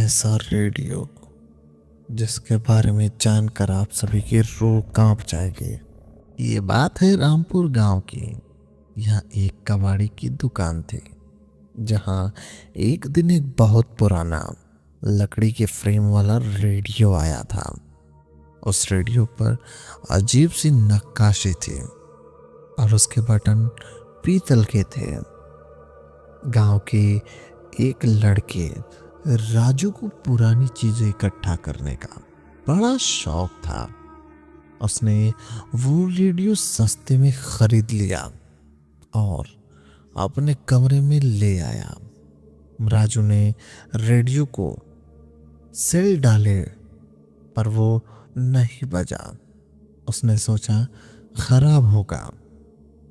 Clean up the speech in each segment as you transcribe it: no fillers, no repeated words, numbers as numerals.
ऐसा रेडियो जिसके बारे में जानकर आप सभी की रूह कांप जाएगी। ये बात है रामपुर गांव की। यहाँ एक कबाड़ी की दुकान थी जहाँ एक दिन एक बहुत पुराना लकड़ी के फ्रेम वाला रेडियो आया था। उस रेडियो पर अजीब सी नक्काशी थी और उसके बटन पीतल के थे। गांव के एक लड़के राजू को पुरानी चीजें इकट्ठा करने का बड़ा शौक था। उसने वो रेडियो सस्ते में खरीद लिया और अपने कमरे में ले आया। राजू ने रेडियो को सेल डाले पर वो नहीं बजा। उसने सोचा खराब होगा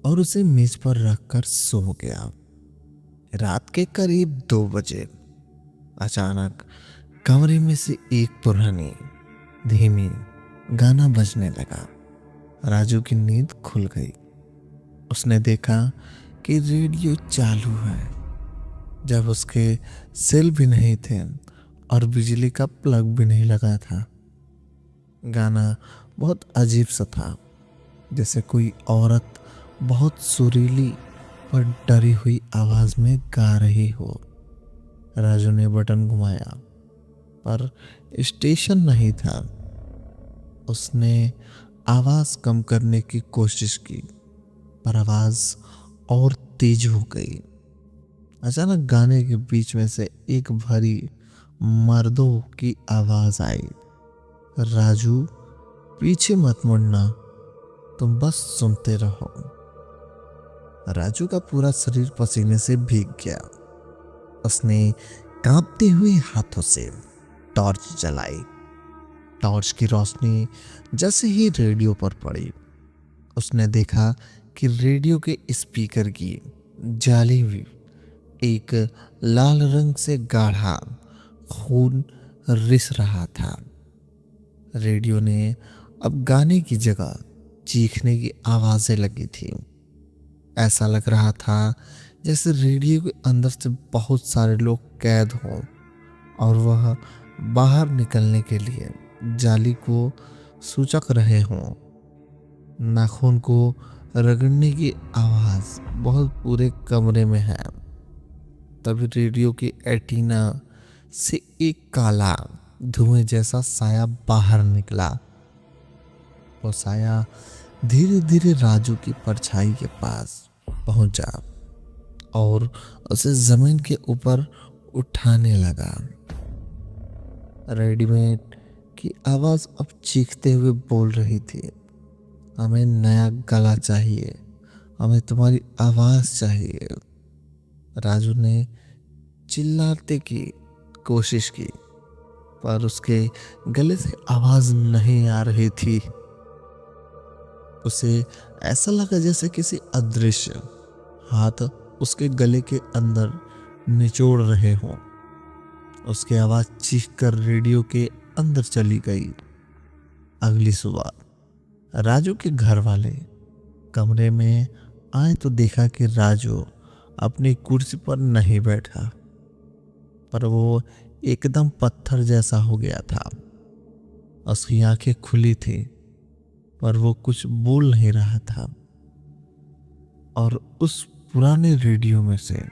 और उसे मेज पर रखकर सो गया। रात के करीब 2 बजे अचानक कमरे में से एक पुरानी धीमी गाना बजने लगा। राजू की नींद खुल गई। उसने देखा कि रेडियो चालू है जब उसके सेल भी नहीं थे और बिजली का प्लग भी नहीं लगा था। गाना बहुत अजीब सा था, जैसे कोई औरत बहुत सुरीली पर डरी हुई आवाज में गा रही हो। राजू ने बटन घुमाया पर स्टेशन नहीं था। उसने आवाज कम करने की कोशिश की पर आवाज और तेज हो गई। अचानक गाने के बीच में से एक भरी मर्दों की आवाज आई, राजू पीछे मत मुड़ना, तुम बस सुनते रहो। राजू का पूरा शरीर पसीने से भीग गया। उसने कांपते हुए हाथों से टॉर्च जलाई। टॉर्च की रोशनी जैसे ही रेडियो पर पड़ी, उसने देखा कि रेडियो के स्पीकर की जाली हुई एक लाल रंग से गाढ़ा खून रिस रहा था। रेडियो ने अब गाने की जगह चीखने की आवाजें लगी थी। ऐसा लग रहा था जैसे रेडियो के अंदर से बहुत सारे लोग कैद हों और वह बाहर निकलने के लिए जाली को सूचक रहे हों। नाखून को रगड़ने की आवाज बहुत पूरे कमरे में है। तभी रेडियो की एंटीना से एक काला धुएं जैसा साया बाहर निकला। वो साया धीरे धीरे राजू की परछाई के पास पहुंचा और उसे जमीन के ऊपर उठाने लगा। रेडीमेड की आवाज अब चीखते हुए बोल रही थी, हमें नया गला चाहिए, हमें तुम्हारी आवाज चाहिए। राजू ने चिल्लाते की कोशिश की पर उसके गले से आवाज नहीं आ रही थी। उसे ऐसा लगा जैसे किसी अदृश्य हाथ उसके गले के अंदर निचोड़ रहे हों। उसकी आवाज चीख कर रेडियो के अंदर चली गई। अगली सुबह राजू के घर वाले कमरे में आए तो देखा कि राजू अपनी कुर्सी पर नहीं बैठा, पर वो एकदम पत्थर जैसा हो गया था। उसकी आंखें खुली थी पर वो कुछ बोल नहीं रहा था। और उस पुराने रेडियो में से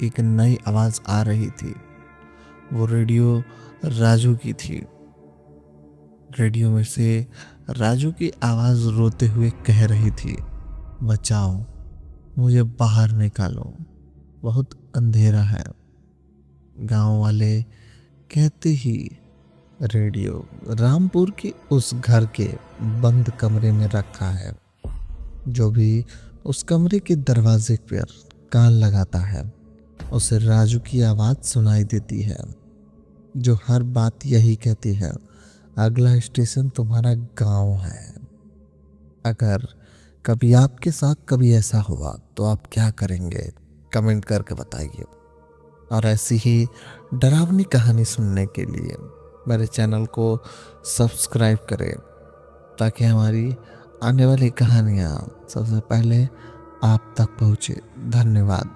एक नई आवाज आ रही थी। वो रेडियो राजू की थी। रेडियो में से राजू की आवाज रोते हुए कह रही थी, बचाओ, मुझे बाहर निकालो, बहुत अंधेरा है। गांव वाले कहते ही रेडियो रामपुर के उस घर के बंद कमरे में रखा है। जो भी उस कमरे के दरवाजे पर कान लगाता है उसे राजू की आवाज सुनाई देती है, जो हर बात यही कहती है, अगला स्टेशन तुम्हारा गांव है। अगर कभी आपके साथ कभी ऐसा हुआ तो आप क्या करेंगे, कमेंट करके बताइए। और ऐसी ही डरावनी कहानी सुनने के लिए मेरे चैनल को सब्सक्राइब करें ताकि हमारी आने वाली कहानियाँ सबसे पहले आप तक पहुँचे। धन्यवाद।